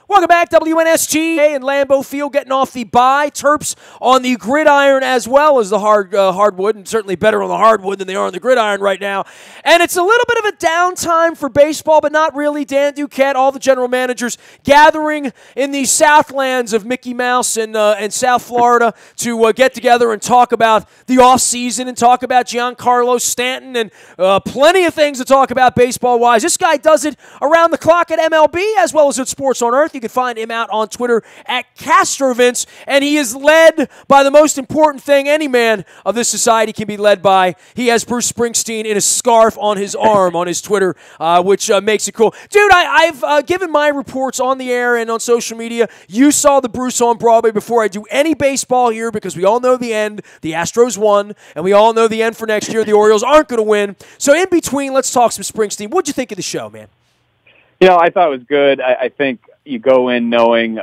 Welcome back, WNST and Lambeau Field getting off the bye. Terps on the gridiron as well as the hardwood, and certainly better on the hardwood than they are on the gridiron right now. And it's a little bit of a downtime for baseball, but not really. Dan Duquette, all the general managers gathering in the Southlands of Mickey Mouse and South Florida to get together and talk about the offseason and talk about Giancarlo Stanton and plenty of things to talk about baseball-wise. This guy does it around the clock at MLB as well as at Sports on Earth. You can find him out on Twitter at Castrovince, and he is led by the most important thing any man of this society can be led by. He has Bruce Springsteen in a scarf on his arm on his Twitter, which makes it cool. Dude, I've given my reports on the air and on social media. You saw the Bruce on Broadway before I do any baseball here because we all know the end. The Astros won, and we all know the end for next year. The Orioles aren't going to win. So in between, let's talk some Springsteen. What'd you think of the show, man? You know, I thought it was good. I think you go in knowing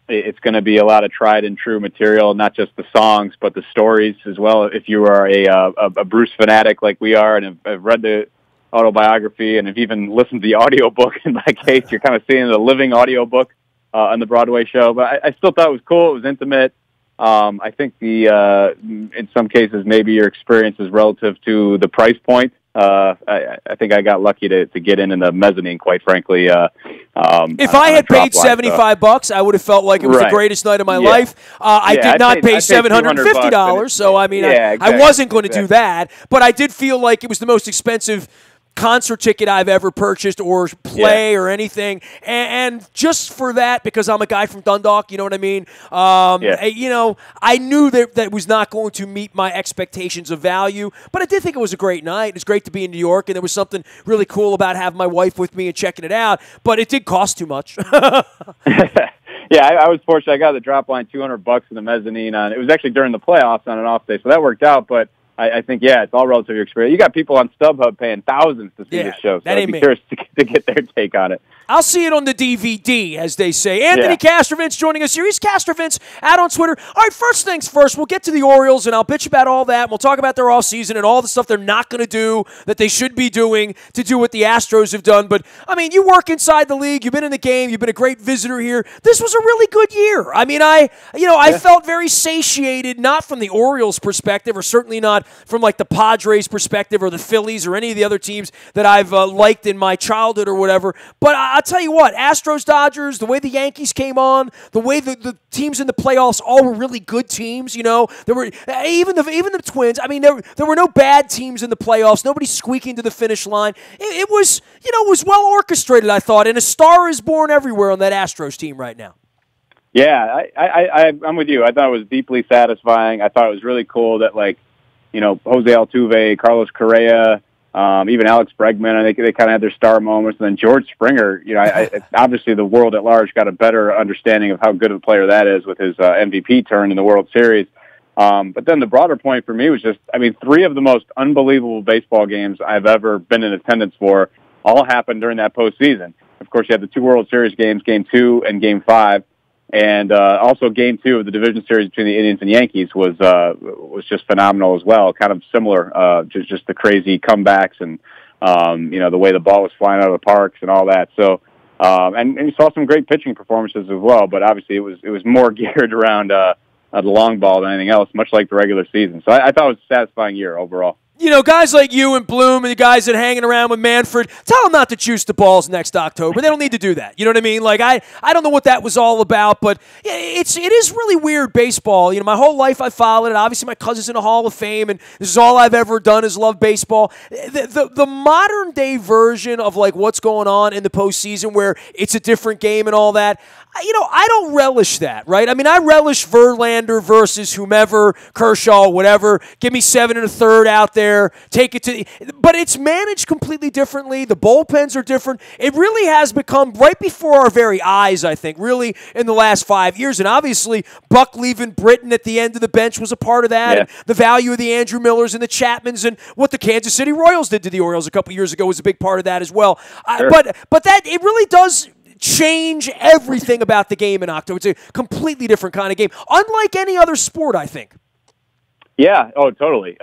it's going to be a lot of tried and true material, not just the songs, but the stories as well. If you are a Bruce fanatic like we are and have read the autobiography and have even listened to the audiobook, in my case, you're kind of seeing the living audiobook on the Broadway show. But I still thought it was cool. It was intimate. I think in some cases, maybe your experience is relative to the price point. I think I got lucky to get in the mezzanine, quite frankly. If I had paid $75, I would have felt like it was the greatest night of my life. I did not pay $750, so I mean, I wasn't going to do that, but I did feel like it was the most expensive concert ticket I've ever purchased or play or anything, and just for that, because I'm a guy from Dundalk, you know what I mean? You know, I knew that was not going to meet my expectations of value, but I did think it was a great night. It was great to be in New York, and there was something really cool about having my wife with me and checking it out, but it did cost too much. Yeah, I was fortunate. I got the drop line $200 in the mezzanine on. It was actually during the playoffs on an off day, so that worked out, but I think, it's all relative to your experience. You got people on StubHub paying thousands to see this show, so I'd be curious to get their take on it. I'll see it on the DVD, as they say. Anthony Castrovince joining us here. He's Castrovince out on Twitter. All right, first things first, we'll get to the Orioles, and I'll bitch about all that. We'll talk about their offseason and all the stuff they're not going to do that they should be doing to do what the Astros have done. But, I mean, you work inside the league. You've been in the game. You've been a great visitor here. This was a really good year. I mean, I felt very satiated, not from the Orioles' perspective or certainly not from, like, the Padres' perspective or the Phillies or any of the other teams that I've liked in my childhood or whatever. But I'll tell you what, Astros, Dodgers, the way the Yankees came on, the way the teams in the playoffs all were really good teams, you know. There were even the Twins. I mean, there were no bad teams in the playoffs. Nobody squeaking to the finish line. It was well orchestrated, I thought, and a star is born everywhere on that Astros team right now. Yeah, I'm with you. I thought it was deeply satisfying. I thought it was really cool that, like, you know, Jose Altuve, Carlos Correa, even Alex Bregman, I think they kind of had their star moments. And then George Springer, you know, obviously the world at large got a better understanding of how good of a player that is with his MVP turn in the World Series. But then the broader point for me was just, I mean, 3 of the most unbelievable baseball games I've ever been in attendance for all happened during that postseason. Of course, you had the 2 World Series games, Game 2 and Game 5. And also Game 2 of the division series between the Indians and Yankees was just phenomenal as well. Kind of similar, just the crazy comebacks and you know, the way the ball was flying out of the parks and all that. So and you saw some great pitching performances as well. But obviously it was more geared around the long ball than anything else, much like the regular season. So I thought it was a satisfying year overall. You know, guys like you and Bloom and the guys that are hanging around with Manfred, tell them not to juice the balls next October. They don't need to do that. You know what I mean? Like, I don't know what that was all about, but it is really weird baseball. You know, my whole life I followed it. Obviously, my cousin's in the Hall of Fame, and this is all I've ever done is love baseball. The modern-day version of, like, what's going on in the postseason where it's a different game and all that, you know, I don't relish that, right? I mean, I relish Verlander versus whomever, Kershaw, whatever. Give me 7 1/3 out there. Take it to, but it's managed completely differently. The bullpens are different. It really has become right before our very eyes, I think, really in the last 5 years. And obviously, Buck leaving Britton at the end of the bench was a part of that. And the value of the Andrew Millers and the Chapmans and what the Kansas City Royals did to the Orioles a couple years ago was a big part of that as well. Sure. But that it really does change everything about the game in October. It's a completely different kind of game, unlike any other sport, I think. Yeah, totally.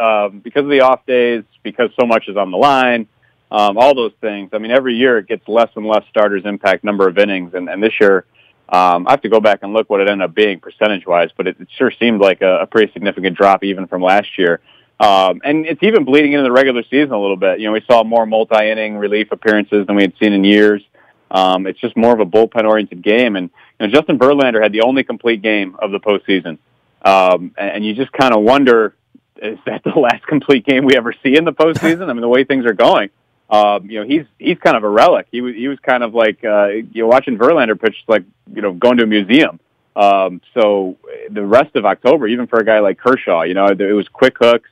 Because of the off days, because so much is on the line, all those things. I mean, every year it gets less and less starters impact number of innings, and this year I have to go back and look what it ended up being percentage-wise, but it sure seemed like a pretty significant drop even from last year. And it's even bleeding into the regular season a little bit. We saw more multi-inning relief appearances than we had seen in years. It's just more of a bullpen-oriented game. And Justin Verlander had the only complete game of the postseason. And you just kind of wonder, is that the last complete game we ever see in the postseason? I mean, the way things are going. He's kind of a relic. He was kind of like, watching Verlander pitch, like, going to a museum. So the rest of October, even for a guy like Kershaw, it was quick hooks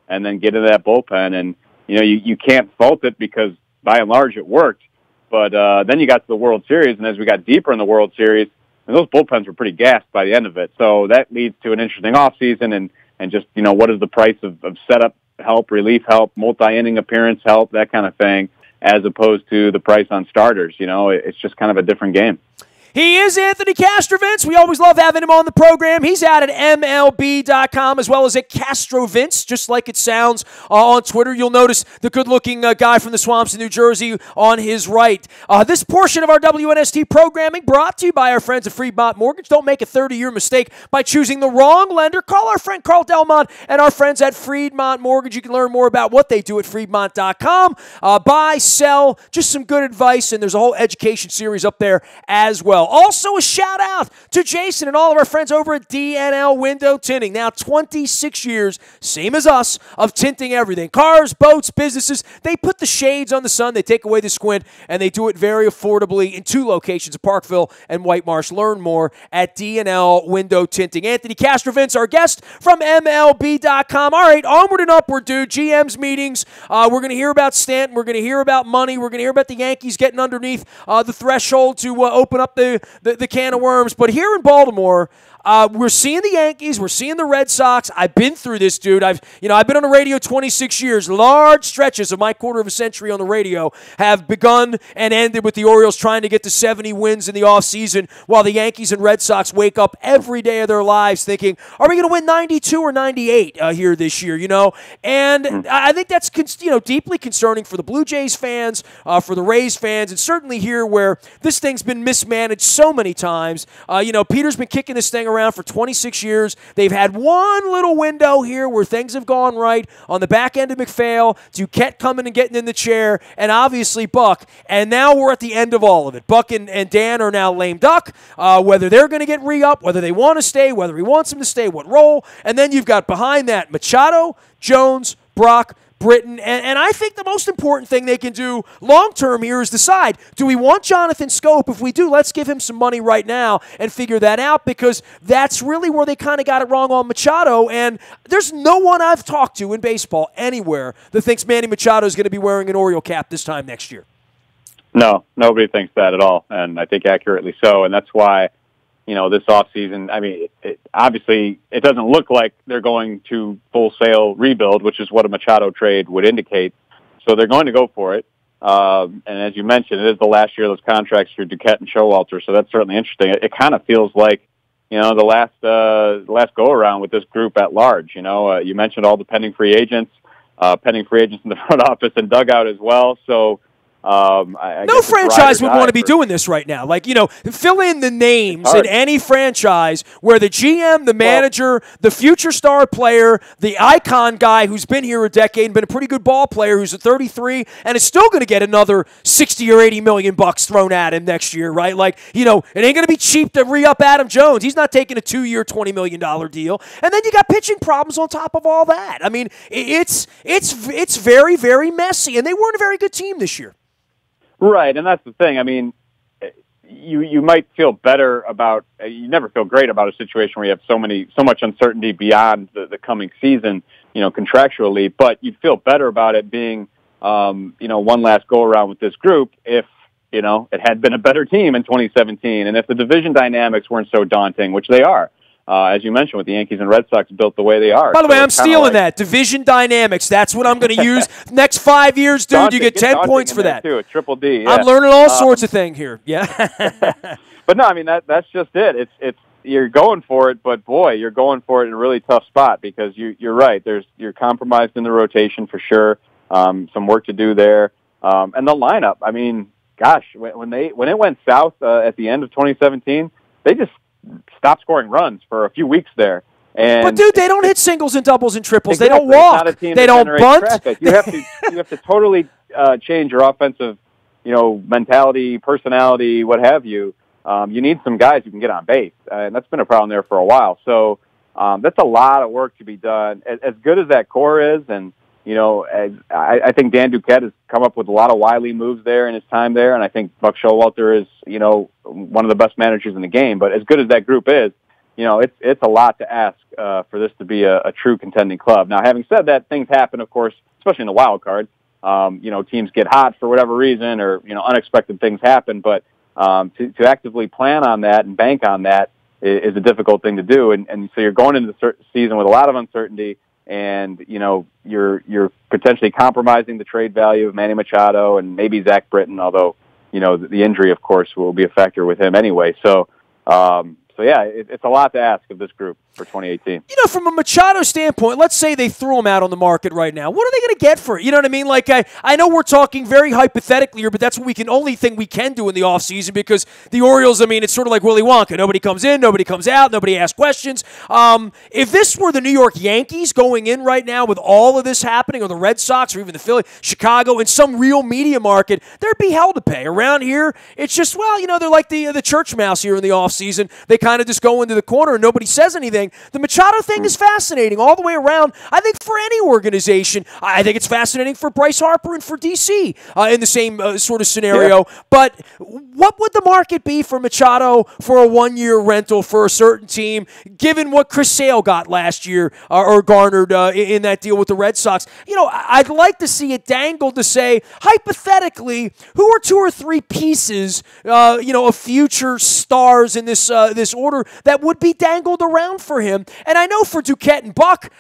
and then get into that bullpen. And, you can't fault it because by and large it worked. But then you got to the World Series, and as we got deeper in the World Series, those bullpens were pretty gassed by the end of it. So that leads to an interesting offseason and just, what is the price of setup help, relief help, multi-inning appearance help, that kind of thing, as opposed to the price on starters. It's just kind of a different game. He is Anthony Castrovince. We always love having him on the program. He's out at MLB.com as well as at Castrovince, just like it sounds on Twitter. You'll notice the good-looking guy from the swamps in New Jersey on his right. This portion of our WNST programming brought to you by our friends at Fremont Mortgage. Don't make a 30-year mistake by choosing the wrong lender. Call our friend Carl Delmont and our friends at Fremont Mortgage. You can learn more about what they do at Fremont.com. Buy, sell, just some good advice, and there's a whole education series up there as well. Also, a shout out to Jason and all of our friends over at DNL Window Tinting. Now, 26 years, same as us, of tinting everything. Cars, boats, businesses. They put the shades on the sun. They take away the squint, and they do it very affordably in 2 locations, Parkville and White Marsh. Learn more at DNL Window Tinting. Anthony Castrovince, our guest from MLB.com. All right, onward and upward, dude. GM's meetings. We're going to hear about Stanton. We're going to hear about money. We're going to hear about the Yankees getting underneath the threshold to open up the can of worms. But here in Baltimore, we're seeing the Yankees, we're seeing the Red Sox. I've been through this, dude. I've been on the radio 26 years. Large stretches of my quarter of a century on the radio have begun and ended with the Orioles trying to get to 70 wins in the offseason, while the Yankees and Red Sox wake up every day of their lives thinking, are we going to win 92 or 98 here this year, And I think that's deeply concerning for the Blue Jays fans, for the Rays fans, and certainly here where this thing's been mismanaged so many times. Peter's been kicking this thing around for 26 years. They've had one little window here where things have gone right on the back end of McPhail, Duquette coming and getting in the chair, and obviously Buck. And now we're at the end of all of it. Buck and Dan are now lame duck, whether they're going to get re-up, whether they want to stay, whether he wants them to stay, what role. And then you've got behind that Machado, Jones, Brock, Britton, and I think the most important thing they can do long-term here is decide, do we want Jonathan Scope? If we do, let's give him some money right now and figure that out, because that's really where they kind of got it wrong on Machado, and there's no one I've talked to in baseball anywhere that thinks Manny Machado is going to be wearing an Oriole cap this time next year. No, nobody thinks that at all, and I think accurately so, and that's why this offseason, I mean, obviously it doesn't look like they're going to full-sale rebuild, which is what a Machado trade would indicate. So they're going to go for it. And as you mentioned, it is the last year of those contracts for Duquette and Showalter, so that's certainly interesting. It kind of feels like, the last go-around with this group at large. You mentioned all the pending free agents in the front office and dugout as well. So no franchise would want to be doing this right now. Fill in the names in any franchise where the GM, the manager, the future star player, the icon guy who's been here a decade and been a pretty good ball player who's at 33 and is still going to get another 60 or 80 million bucks thrown at him next year, right? It ain't going to be cheap to re-up Adam Jones. He's not taking a 2-year, $20 million deal. And then you got pitching problems on top of all that. I mean, it's very, very messy, and they weren't a very good team this year. Right, and that's the thing. I mean, you might feel better about. You never feel great about a situation where you have so much uncertainty beyond the coming season, contractually. But you'd feel better about it being, one last go around with this group if it had been a better team in 2017, and if the division dynamics weren't so daunting, which they are. As you mentioned, with the Yankees and Red Sox built the way they are. By the way, I'm stealing that. Division dynamics. That's what I'm going to use. Next 5 years, dude, you get 10 points for that. Too, a triple D. Yeah. I'm learning all sorts of things here. Yeah. But no, I mean, that's just it. It's you're going for it, but boy, you're going for it in a really tough spot because you're right. You're compromised in the rotation for sure. Some work to do there. And the lineup, I mean, gosh, when it went south at the end of 2017, they just stopped scoring runs for a few weeks there. But dude, they don't hit singles and doubles and triples. Exactly. They don't walk. It's not a team they that don't generates bunt. Traffic. You have to totally change your offensive, mentality, personality, what have you. You need some guys who can get on base, and that's been a problem there for a while. So that's a lot of work to be done. As good as that core is, and I think Dan Duquette has come up with a lot of wily moves there in his time there, and I think Buck Showalter is one of the best managers in the game. But as good as that group is, it's a lot to ask for this to be a true contending club. Now, having said that, things happen, of course, especially in the wild card. Teams get hot for whatever reason, or unexpected things happen. But to actively plan on that and bank on that is a difficult thing to do. And so you're going into the season with a lot of uncertainty, and you're potentially compromising the trade value of Manny Machado and maybe Zach Britton, although the injury, of course, will be a factor with him anyway. So yeah, it's a lot to ask of this group for 2018. From a Machado standpoint, let's say they threw him out on the market right now. What are they going to get for it? You know what I mean? Like, I know we're talking very hypothetically here, but that's what only thing we can do in the offseason, because the Orioles, it's sort of like Willy Wonka. Nobody comes in, nobody comes out, nobody asks questions. If this were the New York Yankees going in right now with all of this happening, or the Red Sox, or even the Philly, Chicago, in some real media market, there'd be hell to pay. Around here, it's just, they're like the church mouse here in the offseason. They kind of just go into the corner and nobody says anything. The Machado thing is fascinating all the way around. I think for any organization, I think it's fascinating for Bryce Harper and for DC in the same sort of scenario. Yeah. But what would the market be for Machado for a one-year rental for a certain team, given what Chris Sale got last year or garnered in that deal with the Red Sox? I'd like to see it dangled to say, hypothetically, who are two or three pieces, of future stars in this order that would be dangled around for him. And I know for Duquette and Buck,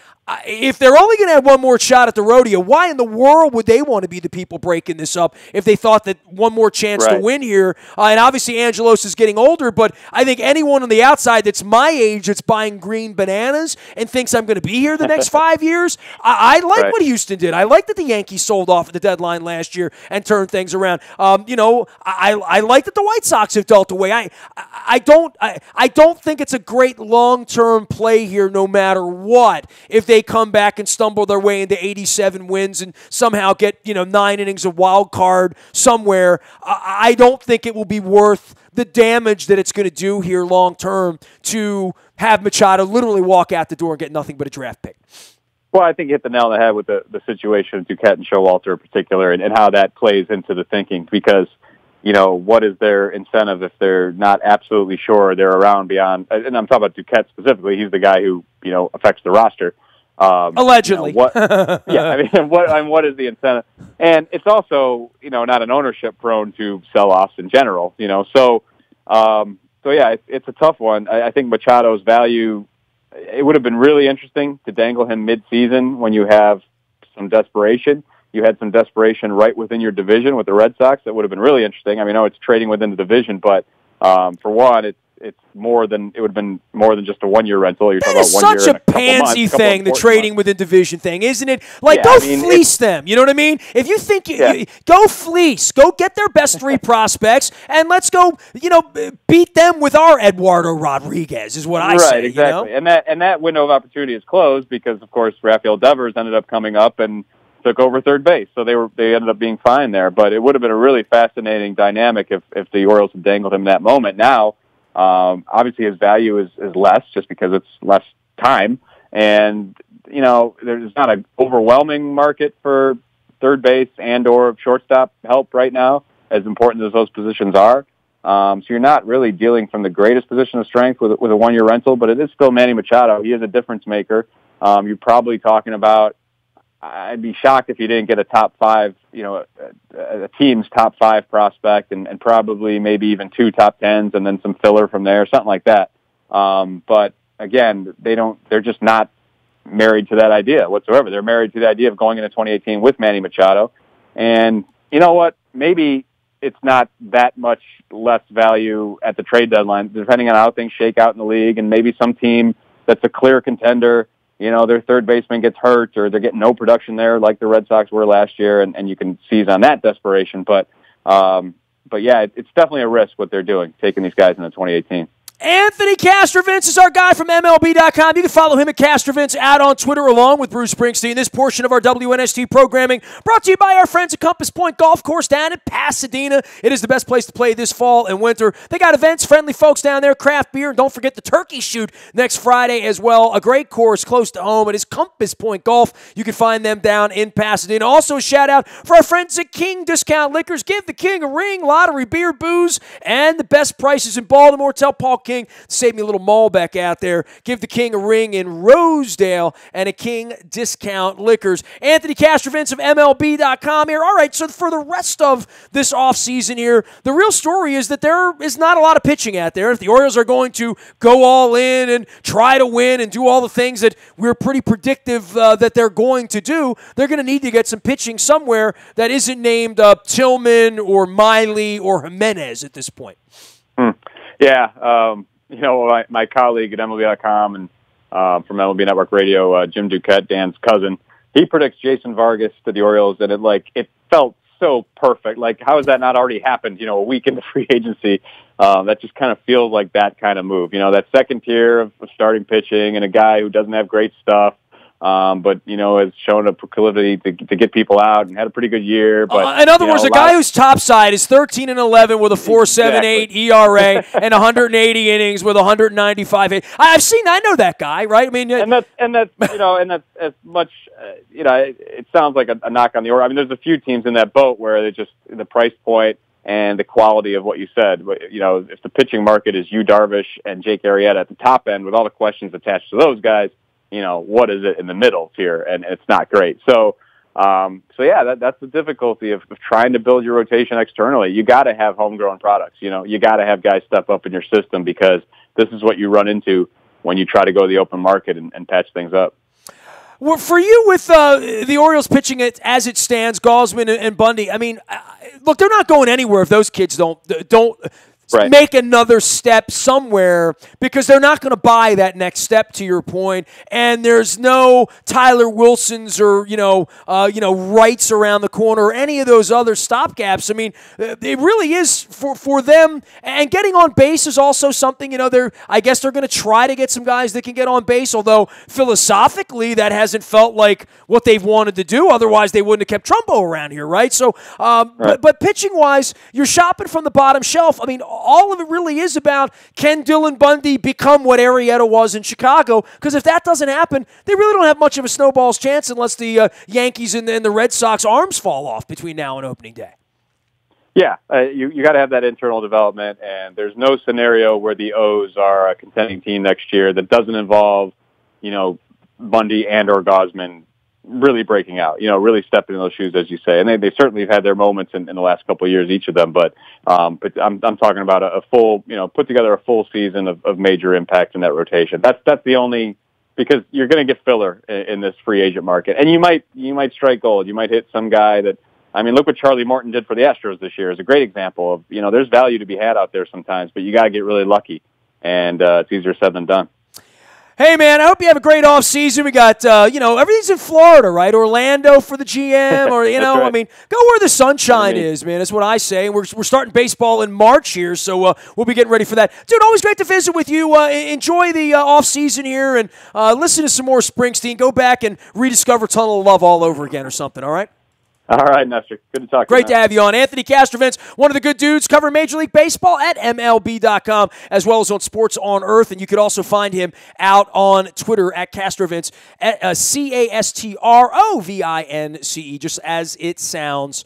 if they're only going to have one more shot at the rodeo, why in the world would they want to be the people breaking this up if they thought that one more chance to win here? And obviously Angelos is getting older, but I think anyone on the outside that's my age that's buying green bananas and thinks I'm going to be here the next 5 years, I like what Houston did. I like that the Yankees sold off at the deadline last year and turned things around. I like that the White Sox have dealt away. I don't think it's a great long-term play here no matter what if they come back and stumble their way into 87 wins and somehow get 9 innings of wild card somewhere. I don't think it will be worth the damage that it's going to do here long term to have Machado literally walk out the door and get nothing but a draft pick. Well, I think you hit the nail on the head with the situation of Duquette and Showalter in particular, and how that plays into the thinking, because what is their incentive if they're not absolutely sure they're around beyond, and I'm talking about Duquette specifically, he's the guy who affects the roster. Allegedly. What is the incentive? And it's also, not an ownership prone to sell-offs in general, So yeah, it's a tough one. I think Machado's value, it would have been really interesting to dangle him mid-season when you have some desperation. You had some desperation right within your division with the Red Sox. That would have been really interesting. I know it's trading within the division, but for one, it would have been more than just a one-year rental. You're talking about 1 year. It's such a pansy thing, the trading within division thing, isn't it? Like, go fleece them. You know what I mean? If you think go fleece, go get their best 3 prospects, and let's go, beat them with our Eduardo Rodriguez. Is what I say. Right, exactly. And that window of opportunity is closed because, of course, Rafael Devers ended up coming up and took over third base, so they ended up being fine there. But it would have been a really fascinating dynamic if the Orioles had dangled him in that moment. Now, obviously his value is less just because it's less time, and there's not an overwhelming market for third base and or shortstop help right now, as important as those positions are. So you're not really dealing from the greatest position of strength with a 1-year rental, but it is still Manny Machado. He is a difference maker. You're probably talking about, I'd be shocked if you didn't get a top 5, a team's top 5 prospect, and probably maybe even 2 top 10s, and then some filler from there, something like that. But again, they're just not married to that idea whatsoever. They're married to the idea of going into 2018 with Manny Machado. And you know what? Maybe it's not that much less value at the trade deadline, depending on how things shake out in the league, and maybe some team that's a clear contender, their third baseman gets hurt, or they're getting no production there like the Red Sox were last year, and you can seize on that desperation. But yeah, it's definitely a risk what they're doing, taking these guys into 2018. Anthony Castrovince is our guy from MLB.com. You can follow him at Castrovince out on Twitter along with Bruce Springsteen. This portion of our WNST programming brought to you by our friends at Compass Point Golf Course down in Pasadena. It is the best place to play this fall and winter. They got events, friendly folks down there, craft beer, and don't forget the turkey shoot next Friday as well. A great course close to home. It is Compass Point Golf. You can find them down in Pasadena. Also a shout out for our friends at King Discount Liquors. Give the King a ring, lottery, beer, booze, and the best prices in Baltimore. Tell Paul King, save me a little Malbec out there. Give the King a ring in Rosedale and a King Discount Liquors. Anthony Castrovince of MLB.com here. All right, so for the rest of this offseason here, the real story is that there is not a lot of pitching out there. If the Orioles are going to go all in and try to win and do all the things that we're pretty predictive that they're going to do, they're going to need to get some pitching somewhere that isn't named Tillman or Miley or Jimenez at this point. Yeah, my colleague at MLB.com and from MLB Network Radio, Jim Duquette, Dan's cousin, he predicts Jason Vargas to the Orioles, and it felt so perfect. Like, how has that not already happened, a week into free agency? That just kind of feels like that kind of move. That second tier of starting pitching and a guy who doesn't have great stuff, but has shown a proclivity to get people out and had a pretty good year. But in other words, a guy whose top side is 13-11 with a 4.78 ERA and 180 innings with 195. I know that guy, right? I mean, and that's as much. It sounds like a knock on the Orioles. I mean, there's a few teams in that boat where they just the price point and the quality of what you said. If the pitching market is Yu Darvish and Jake Arrieta at the top end with all the questions attached to those guys, what is it in the middle here? And it's not great. So that's the difficulty of trying to build your rotation externally. You got to have homegrown products. You got to have guys step up in your system because this is what you run into when you try to go to the open market and patch things up. Well, for you with the Orioles pitching it as it stands, Gausman and Bundy, I mean, look, they're not going anywhere if those kids don't right. Make another step somewhere because they're not going to buy that next step, to your point. And there's no Tyler Wilsons or Wrights around the corner or any of those other stopgaps. I mean, it really is for them. And getting on base is also something. I guess they're going to try to get some guys that can get on base. Although philosophically, that hasn't felt like what they've wanted to do. Otherwise, they wouldn't have kept Trumbo around here, right? So, right. But pitching wise, you're shopping from the bottom shelf. I mean, all of it really is about, can Dylan Bundy become what Arrieta was in Chicago? Because if that doesn't happen, they really don't have much of a snowball's chance unless the Yankees and the Red Sox arms fall off between now and opening day. Yeah, you got to have that internal development, and there's no scenario where the O's are a contending team next year that doesn't involve, Bundy and or Gausman really breaking out, really stepping in those shoes, as you say. And they certainly have had their moments in the last couple of years, each of them. But I'm talking about a full, put together a full season of major impact in that rotation. That's the only, because you're going to get filler in this free agent market. And you might strike gold. You might hit some guy that, I mean, look what Charlie Morton did for the Astros this year is a great example of, there's value to be had out there sometimes, but you got to get really lucky. And it's easier said than done. Hey, man, I hope you have a great offseason. We got, everything's in Florida, right? Orlando for the GM or, right. I mean, go where the sunshine is, man. That's what I say. We're starting baseball in March here, so we'll be getting ready for that. Dude, always great to visit with you. Enjoy the offseason here and listen to some more Springsteen. Go back and rediscover Tunnel of Love all over again or something, all right? All right, Nestor. Good to talk to you. Great to have you on. Anthony Castrovince, one of the good dudes, covering Major League Baseball at MLB.com, as well as on Sports on Earth. And you could also find him out on Twitter at Castrovince, Castrovince, just as it sounds.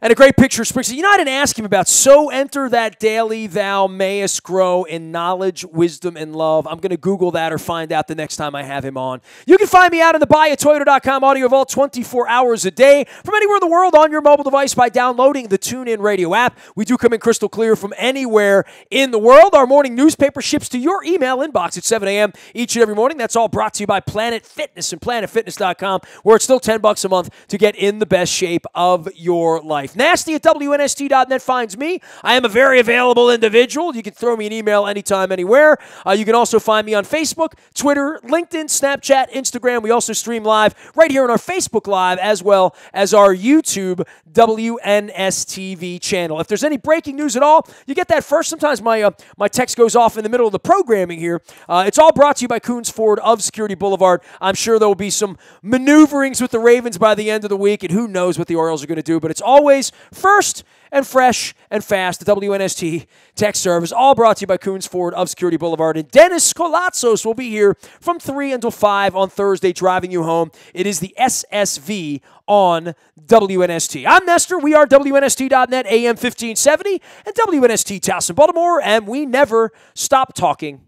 And a great picture of Springsteen. I didn't ask him about, so enter that daily thou mayest grow in knowledge, wisdom, and love. I'm going to Google that or find out the next time I have him on. You can find me out in the buyatoyota.com audio vault 24 hours a day from anywhere in the world on your mobile device by downloading the TuneIn Radio app. We do come in crystal clear from anywhere in the world. Our morning newspaper ships to your email inbox at 7 a.m. each and every morning. That's all brought to you by Planet Fitness and PlanetFitness.com, where it's still $10 a month to get in the best shape of your life. truth. Nasty at WNST.net finds me. I am a very available individual. You can throw me an email anytime, anywhere. You can also find me on Facebook, Twitter, LinkedIn, Snapchat, Instagram. We also stream live right here on our Facebook Live as well as our YouTube WNSTV channel. If there's any breaking news at all, you get that first. Sometimes my text goes off in the middle of the programming here. It's all brought to you by Coons Ford of Security Boulevard. I'm sure there will be some maneuverings with the Ravens by the end of the week, and who knows what the Orioles are going to do, but it's always first and fresh and fast. The WNST text service, all brought to you by Coons Ford of Security Boulevard. And Dennis Colatzos will be here from 3 until 5 on Thursday, driving you home. It is the SSV on WNST. I'm Nestor. We are WNST.net, AM 1570, and WNST Towson, Baltimore, and we never stop talking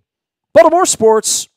Baltimore sports.